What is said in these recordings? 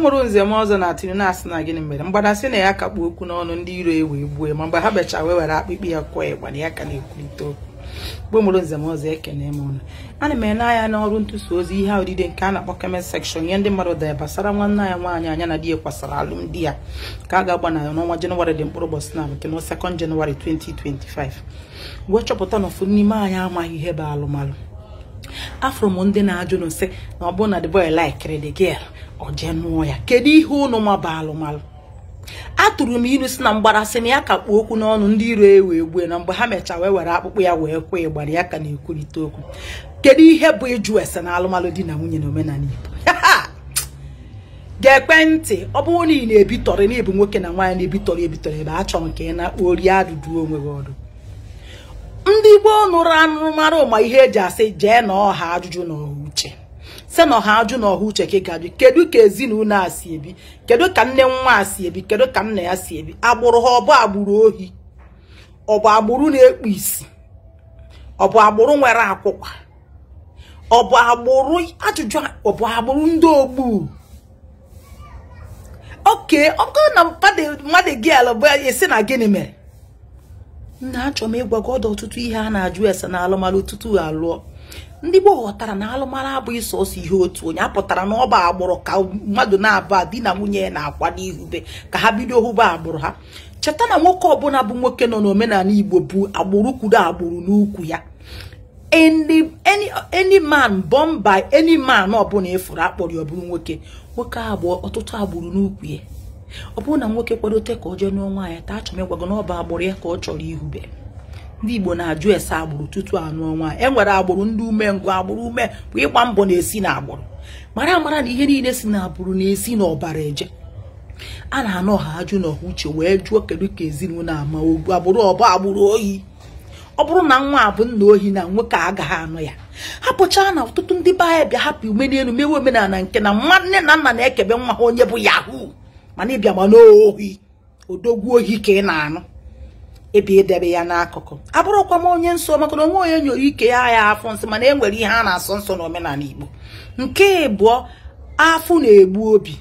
mụrụ nze m ọzọ na atịrị na-asị na gịnị mere mgbadasị na ya kakpu okwu n'ọnụ ndị iro ewe gbuo ma mgbe ha becha wee were akpịkpị ya kụọ ịgba na ya ka na-ekwurịta okwu. Mgbe mụrụ nze m ọzọ ekene m ụnụ. Ana m ene anya n'ọrụ ntụsa ozi ihe odide nke a na-akpọ comment section ihe ndị mmadụ dere gbasara nwanne ya nwaanyị anya na di ya kwasara alụmdi ya ka a ga-agba na n'ọnwa Jenụwarị dị mkpụrụ ụbọchị na nke na 2nd Jenụwarị 2025. wee chọpụta na ụfọdụ n'ime anyị amaghị ihe bụ alụmalụ. Afro m ndị na-ajụ na sị na ọ bụrụ na the boy likere the girl ọ jee nụọ ya, kedu ihe unu ma bụ alụmalụ? Atụrụ m ilu si na mgbarasị na ya kakpu okwu n'ọnụ ndị iro ewe egbue na mgbe ha mecha wee were akpụkpọ ya wee kwe ịgbara ya ka na-ekwurịta okwu. Kedu ihe bụ ịjụ ese na alụmalụ di na nwunye na omenala Igbo? Ga-ekpe ntị, ọ bụrụ na ị na-ebitọrị na ịbụ nwoke na nwaanyị na-ebitọrị ebe a chọrọ nke na-akpori adụdụ onwe gị ọdụ. Ndị Igbo nụrụ anụmanụ ma ihe eji asị jee na ọha ajụjụ na ọha uche se na ọha ajụ na ọha uche ka ị ga-abịa. Kedu ka ezinụlọ a si ebi? Kedu ka nne nwa a si ebi? Kedu ka nna ya si ebi? Agbụrụ ha ọ bụ agbụrụ ohi? Ọ bụ agbụrụ na-ekpu isi? Ọ bụ agbụrụ nwere akwụkwa? Ọ bụ agbụrụ ajụjụ? Ọ bụ agbụrụ ndị ogbu? Oke, ọ bụrụ na mmadụ gị ala bụ esi na gịnị mere? Nna achọ m ịgwa gị ọdụ ọtụtụ ihe a na-ajụ ese na alụmalụ tutu alụọ. Ndị Igbo ghọtara na alụmalụ abụghị sọsọ ihe otu onye, apụtara na ọ bụ agbụrụ ka mmadụ na-aba di na nwunye na-akwado ihube ka ha bido hụba agbụrụ ha. Cheta na nwoke ọbụla bụ nwoke nọ n'omenala Igbo bụ agbụrụ kwuru agbụrụ n'ukwu ya. Any man born by any man ọbụla efuru akpọrọ ya ọ bụrụ nwoke. Nwoke abụọ ọtụtụ agbụrụ n'ukwu ya. Ọ bụrụ na nwoke kwadote ka ọ jee n'ọnwa ya taa, achọ m ịgwa gị na ọ bụ agbụrụ ya ka ọ chọrọ ihube. Ndị Igbo na-ajụ ese agbụrụ tutu anụ ọnwa. E nwere agbụrụ ndị umengwụ. Agbụrụ ume bụ ịgba mbọ na-esi na agbụrụ. Mara na ihe niile si na agbụrụ na-esi n'ọbara eje. A na-anọ ọha ajụ na ọha uche wee jụọ kedu ka ezinụlọ ama ogbu agbụrụ ọ bụ agbụrụ ohi. Ọ bụrụ na nwa bụ nna ohi na nwoke agaghị anụ ya. Hapụchaa na ọtụtụ ndị be anyị bịa hapụ umenelu mewe omenala nke na nwanne na nna na-ekebe nwa ha onye bụ yahoo mana ịbịa ma n'ohi odogwu ohi ka ị na-anụ ebe edebe ya n'akụkụ. Abụrụkwa m onye nsọ maka na onwe onye nyere ike ya afọ nsị mana e nwere ihe a na-asọ nsọ n'omenala Igbo. Nke abụọ, afụ na-egbu obi.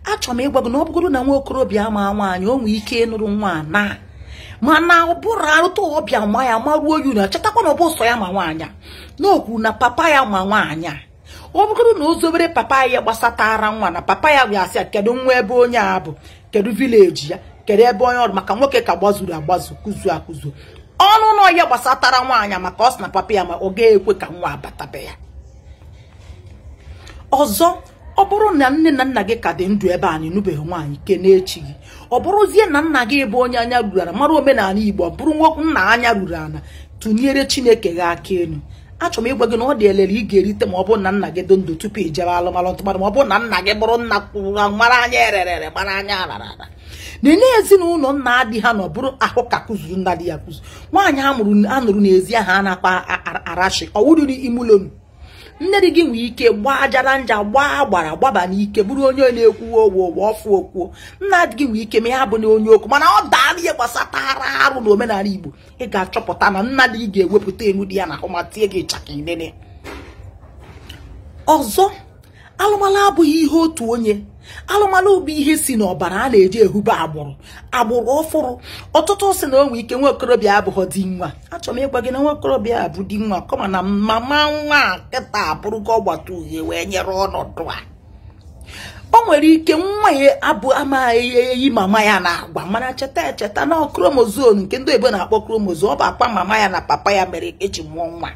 Achọrọ m ịgwa gị na ọ bụgoro na nwa okorobịa ama nwaanyị o nwee ike ịnụrụ nwa na mana ọ bụrụ arụta ọbịa ma ya maruo oyi na chetakwa na ọ bụ sọ ya ma nwaanyị n'okwu na papa ya ma nwaanyị a. Ọ bụrụ na o zobere papa ya gbasatara nwa na papa ya ga-asị kedu nwa ebe onye a bụ, kedu vileji ya, kedu ebe onye ọrụ maka nwoke ka gbazuru agbazu kuzu akụzu ọnụ nọ ya gbasatara nwaanyị maka ọ sị na papa ya ma ọ ga-ekwe ka nwa abatabe ya. Ọzọ, ọ bụrụ na nne na nna gị ka dị ndụ ebe a na-enubeghị nwaanyị ke na-echi gị, ọ bụrụzie na nna gị bụ onye anya ruru ala mara omenala Igbo, bụrụ nwoke nna anya ruru ala tụnyere Chineke gị aka elu. Achọrọ m ịgwa gị na ọ dị elele ị ga-erite ma ọ bụrụ na nna gị dị ndụ tupu ijebe alụmalụ ntụmadụ ma ọ bụrụ na nna gị bụrụ nna kwuru mara anya ererere mara anya arara. Nene ezinụlọ nna adị ha nọ bụrụ ahụ ka kụzuru nna dị ya kụzu. Nwaanyị anụrụ n'ezi aha a na-akpa arashi ọwụrụ imulonu. Nne dị gị nwee ike gbaa ajara nja gbaa gbara gbaba n'ike bụrụ onye na-ekwuwe owo ọfụ okwuo. Nna dị gị nwee ike ma ya bụ na onye okwu mana ọ daa ihe gbasatara arụ na omenala Igbo. Ị ga-achọpụta na nna dị ga-ewepụta enu dị ya na ahụ ma tie gị ịchaka inene. Ọzọ, alụmalụ abụghị ihe otu onye. Alụmalụ bụ ihe si n'ọbara a na-eji ehube agbụrụ ọfụrụ. Ọtụtụ si na o nwee ike nwa okorobịa abụghị di nwa. Achọrọ m ịgwa gị na nwa okorobịa abụ di nwa kọma na mama nwa kịta abụrụgo ọgbata uhie wee nyere ọnọdụ a. O nwere ike nwa ya abụ amaghị eyi mama ya na-agwa mana cheta na kromozom nke ndị Igbo na-akpọ kromozom ọ bụ akpa mama ya na papa ya mere eji mụọ nwa.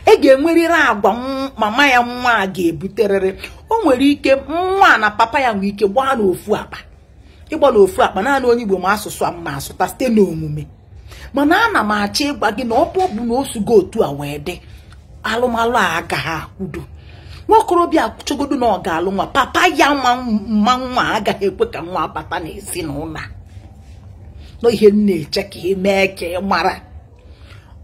E ga-enwerịrị agwa mama ya nwa a ga-ebuterịrị. O nwere ike nwa na papa ya nwere ike gbaa n'ofu akpa. Ịgba n'ofu akpa naanị onye Igbo ma asụsụ a ma asụta site n'omume. Mana ana m achọ ịgwa gị na ọ bụ na osugo otu a wee dị alụmalụ a agaghị akwudo. Nwa okorobịa chọgodo na ọ ga-alụ nwa papa ya mma nwa agaghị ekwe ka nwa abata n'ezinụlọ. No ihe na-eche ka eme ka ị mara.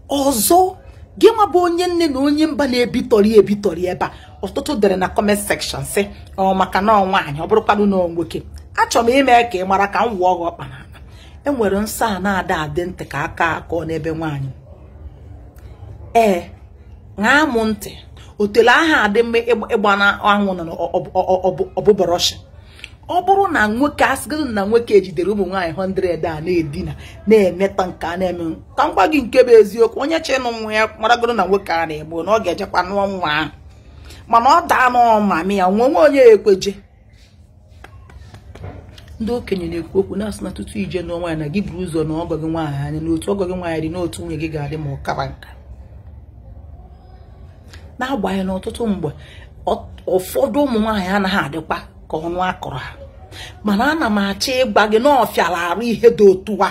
Ọzọ, gị nwa bụ onye nne na onye mba na-ebitọrị ebe a ọtụtụ dere na comment section sị ọ maka na nwaanyị ọ bụrụkwanụ na nwoke. Achọrọ m ime ka ị mara ka m wụọ gị ọkpa n'ala. E nwere nsọ a na-ada adị ntị ka aka akọ n'ebe nwaanyị. Ṅaa m ntị, otele aha adị mma ịgba na anwụ na ọbụbọrọshi ọ bụrụ na nwoke asịgoro na nwoke ejidere ụmụ nwaanyị 100 a na-edina na-emeta nke a na-eme ka ngwa gị nke bụ eziokwu onye chenụ nwa ya maragoro na nwoke a na-egbu na ọ ga-ejekwa nụọ nwa ahụ mana ọ daa n'ọmami ya nwe onye ekweje. Ndị okenye na-ekwu okwu na-asị na tutu ije nụọ nwaanyị na gị buru ụzọ na ọgọ gị nwaanyị anya n'otu ọgọ gị nwaanyị dị n'otu nwunye gị ga-adị ma ọ kaba nka. Na-agbanyeghị n'ọtụtụ mgbe ụfọdụ ụmụ nwaanyị anaghị adịkwa ka ọnụ akọrọ ha, mana ana m achọ ịgwa gị na ọ fịara arụ ihe dị otu a.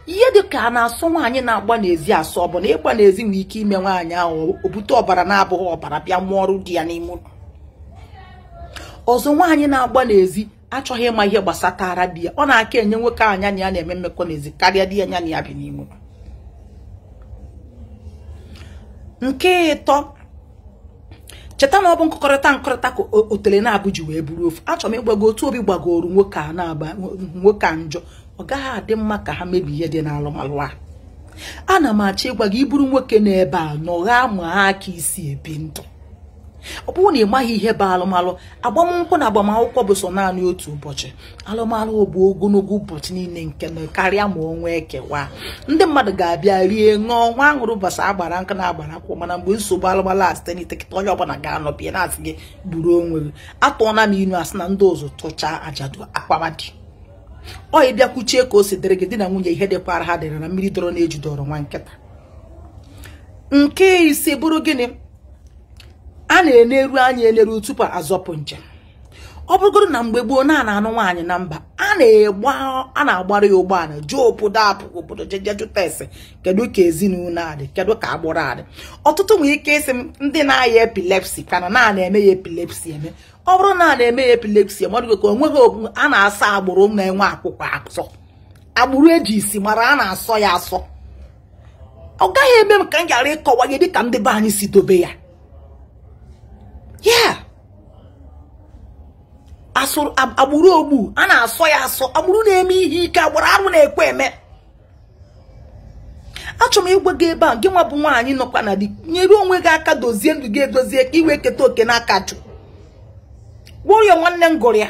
Ihe dị ka a na-asọ nwaanyị na-agba n'ezi asọ ọ bụ na ịgba n'ezi nwere ike ime nwaanyị ahụ o bute ọbara na-abụghị ọbara bịa mụọ ọrụ di ya n'ime ụlọ. Ọzọ nwaanyị na-agba n'ezi achọghị ịma ihe gbasatara di ya, ọ na-aka enye nwoke anya na ya na-eme mmekọ n'ezi karịa di ya anya na ya bi n'ime ụlọ. Nke ịtọ, cheta na ọ bụ nkọkọrịta ka otele na-abụ ji wee buru ofu. Achọrọ m ịgbago otu obi gbagoro nwoke a na-aba nwoke a njọ, ọ gaghị adị mma ka ha mebi ihe dị n'alụmalụ a. Ana m achọ ịgwa gị iburu nwoke n'ebe a nọgha ma aka isi ebi ndụ. Ọ bụrụ na ị maghị ihe bụ alụmalụ, agbamnkwụ na agbamakwụkwọ bụ so naanị otu ụbọchị. Alụmalụ bụ ogologo ụbọchị niile nke na karịa ma ọnwa ekewa. Ndị mmadụ ga-abịa rie ṅụọ nwa aṅụrụ basa agbara nka na agbara akwụkwọ, mana mgbe nsogbu alụmalụ a site n'itekịta onye ọbụla ga-anọbịa na-asị gị gburu onwe gị. Atụọna m inu asị na ndị ụzụ tụchaa ajadu akpamadi. Ọ ịbịa kwuchie ka o si dịrị gị di na nwunye ihe dịkwara ha dịrị na mmiri dọrọ na-ejidọrọ nwa nkịta. Nke ise bụrụ gịnị? A na-eneru anya eneru tupu azọpụ njem. Ọ bụrụgoro na mgbe gboo na-anụ nwaanyị na mba a na-agbara ya ụgbọala jụọ obodo apụ obodo jeje jụta ese kedu ka ezinụlọ adị, kedu ka agbụrụ adị. Ọtụtụ nwere ike isi ndị na-aya epilepsi kana na-eme ya epilepsi eme. Ọ bụrụ na na-eme ya epilepsi amadụgo ka onweghị a na-asa agbụrụ na-enwe akwụkwọ asọ, agbụrụ eji isi mara a na-asọ ya asọ. Ọ gaghị eme m ka m ghara ịkọwa gị dịka ndị be anyị si dobe ya. Asụrụ agbụrụ ogbu a na-asọ ya asọ, agbụrụ na-eme ihe ike, agbụrụ arụ na-ekwe eme. Achọrọ m ịgwa gị ebe a gị nwa bụ nwaanyị nọkwa na di nyere onwe gị aka dozie ndụ gị edozie ka iwe keta oke n'aka Chukwu. Gwụrụ ya nwanne m gụrụ ya.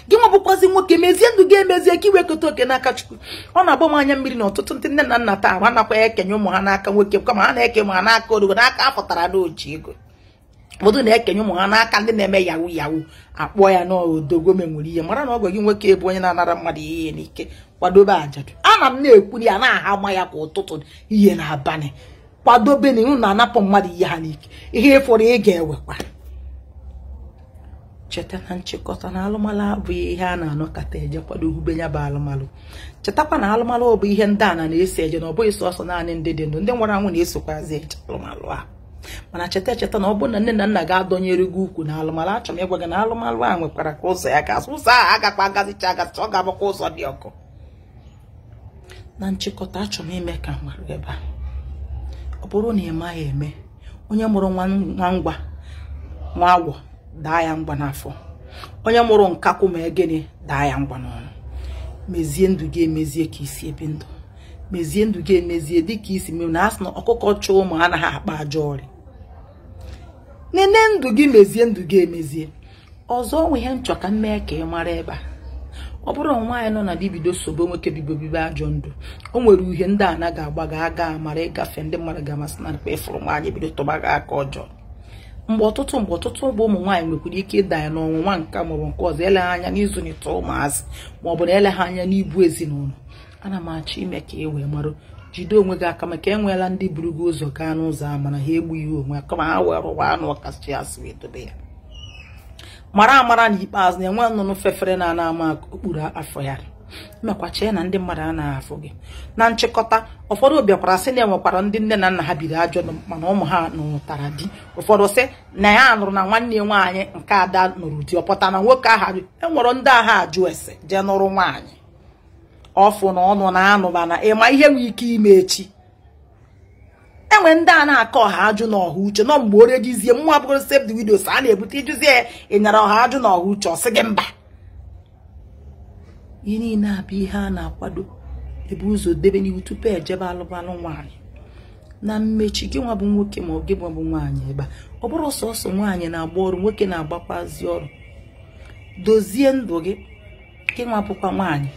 Gị nwa bụkwazi nwoke mezie ndụ gị emezie ka iwe keta oke n'aka Chukwu. Ọ na-agba m anya mmiri na ọtụtụ ndị nne na nna taa ha nakwa ekenye ụmụ ha n'aka nwoke kama ha na-eke ụmụ ha n'aka orogo n'aka apụtara n'oji ego. Ụfọdụ na-ekenye ụmụ ha n'aka ndị na-eme yahu yahu akpọ ya n'odogo menwere ihe mara na ọgọ gị nwoke bụ onye na-anara mmadụ ihe n'ike kwadobe ajadu. Ana m na-ekwu ya na-aha ma ya kwa ụtụtụ ihe na-abalị kwadobe na ihu na-anapụ mmadụ ihe ha n'ike ihe ịfọrọ ị ga-ewekwa. Cheta na nchịkọta na alụmalụ abụghị ihe a na-anọkọta eje kwado hube ya bụ alụmalụ. Chetakwa na alụmalụ bụ ihe ndị a na-esi eje na ọ bụghị sọsọ naanị ndị dị ndụ, ndị nwere anwụ na-esokwazi eje alụmalụ a. Mana cheta na ọ bụrụ na nne na nna ga-adọnyere gị ukwu na alụmalụ, achọrọ m ịgwa gị na alụmalụ a nwekwara ka ụzọ ya ga-asụ. Ụzọ ahụ agakwa agazicha agazicha, ọ ga-abụkwa ụzọ dị ọkụ. Na nchịkọta achọrọ m ime ka nwere ebe a. Ọ bụrụ na ị maghị eme, onye mụrụ nwa ngwa nwa agwọ daa ya ngwa n'afọ, onye mụrụ nkakwụ ma gịnị daa ya ngwa n'ọnụ. Mezie ndụ gị emezie ka isi ebi ndụ, mezie ndụ gị emezie dịka isi mee na asị na ọkụkọ chọọ ụmụ anaghị akpa ajọ ọrịa. Nene ndụ gị mezie ndụ gị emezie. Ọzọ nwe ihe nchọ ka m mee ka ị mara ebe a. Ọ bụrụ na nwaanyị nọ na dibido sobo nwoke bibe ajọ ndụ, o nwere uhie ndị a na ga-agbaga aga mara ịgafe ndị mmadụ ga-amasị na mkpa ịfụrụ nwaanyị bido tọbaga aka ọjọọ. Mgbe ọtụtụ bụ ụmụ nwaanyị nwekwara ike ịda ya n'ọnwụnwa nke maọbụ nke ọzọ, eleghị anya n'ịzụlite ụmụazị maọbụ na eleghị anya n'ibu ezinụlọ. Ana m achọ ime ka e wee marụ jide onwe gị aka maka enweela ndị buru gị ụzọ gaa n'ụzọ a mana ha egbughị onwe kama ha wee rụwa anụ ọkasị asị wee dobe ya. Mara amara n'ikpeazụ na-enwe nnụnụ fefere na ama okpuru afọ ya. Mekwa chee na ndị mmadụ anaghị afụ gị. Na nchịkọta, ụfọdụ bịakwara sị na enwekwara ndị nne na nna ha biri ajọ mana ụmụ ha nụtara di. Ụfọdụ sị na ya nụrụ na nwanne nwaanyị nke ada nụrụ di, ọpụta na nwoke ahụ enwere ndị agha ajụ ese jee nụrụ nwaanyị ọfụ na ọnụ na anụba na ịma ihe nwere ike ime echi. Enwe ndị a na-akọ ọha ajụ na ọha uche nọ mgbe orejizie mmụọ abụgoro save the videos a na-ebute ijuzie ịnyara ọha ajụ na ọha uche ọsị gị mba. Ihe niile abụ ihe a na-akwado ebu ụzọ debe n'ihu tupu ejebe alụbalụ nwaanyị. Na mmechi gị nwa bụ nwoke ma ọ gị bụ nwaanyị ebe ọ bụrụ sọsọ nwaanyị na-agba ọrụ, nwoke na-agbakwazi ọrụ. dozie ndụ gị. Kịnwa bụkwa nwaanyị,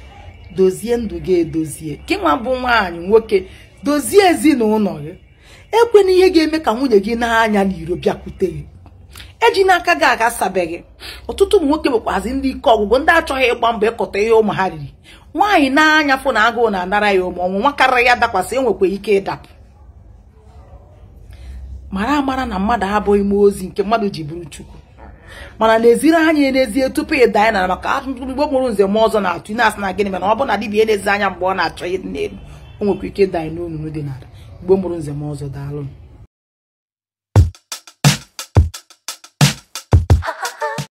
dozie ndụ gị edozie. Kịnwa bụ nwaanyị nwoke, dozie ezinụlọ gị. Ekwena ihe ga-eme ka nwunye gị n'anya n'iro bịakwute gị. Eji n'aka gị agasabeghị. Ọtụtụ ụmụ nwoke bụkwazi ndị ike ọgwụgwụ, ndị achọghị ịgba mbọ ịkọta ihe ụmụ ha riri. Nwaanyị n'anya fụ na agụụ na-anara ya ụmụ, ọnwụnwa karịrị ya dakwasị, enwekwa ike ịdapụ. Mara amara na mmadụ abụghị mmụọ ozi nke mmadụ ji bụrụ Chukwu. Mana n'eziri anya n'ezie tupu ịda anyị na maka mgbe mụrụ nze m ọzọ na-atụ na asị na gịnị mana ọ bụ na dibịa elezi anya mgbe ọ na-achọ ihe n'elu, o nwekwa ike ịda anyị n'onunu dị n'ala. Mgbe mụrụ nze m ọzọ, daalụ.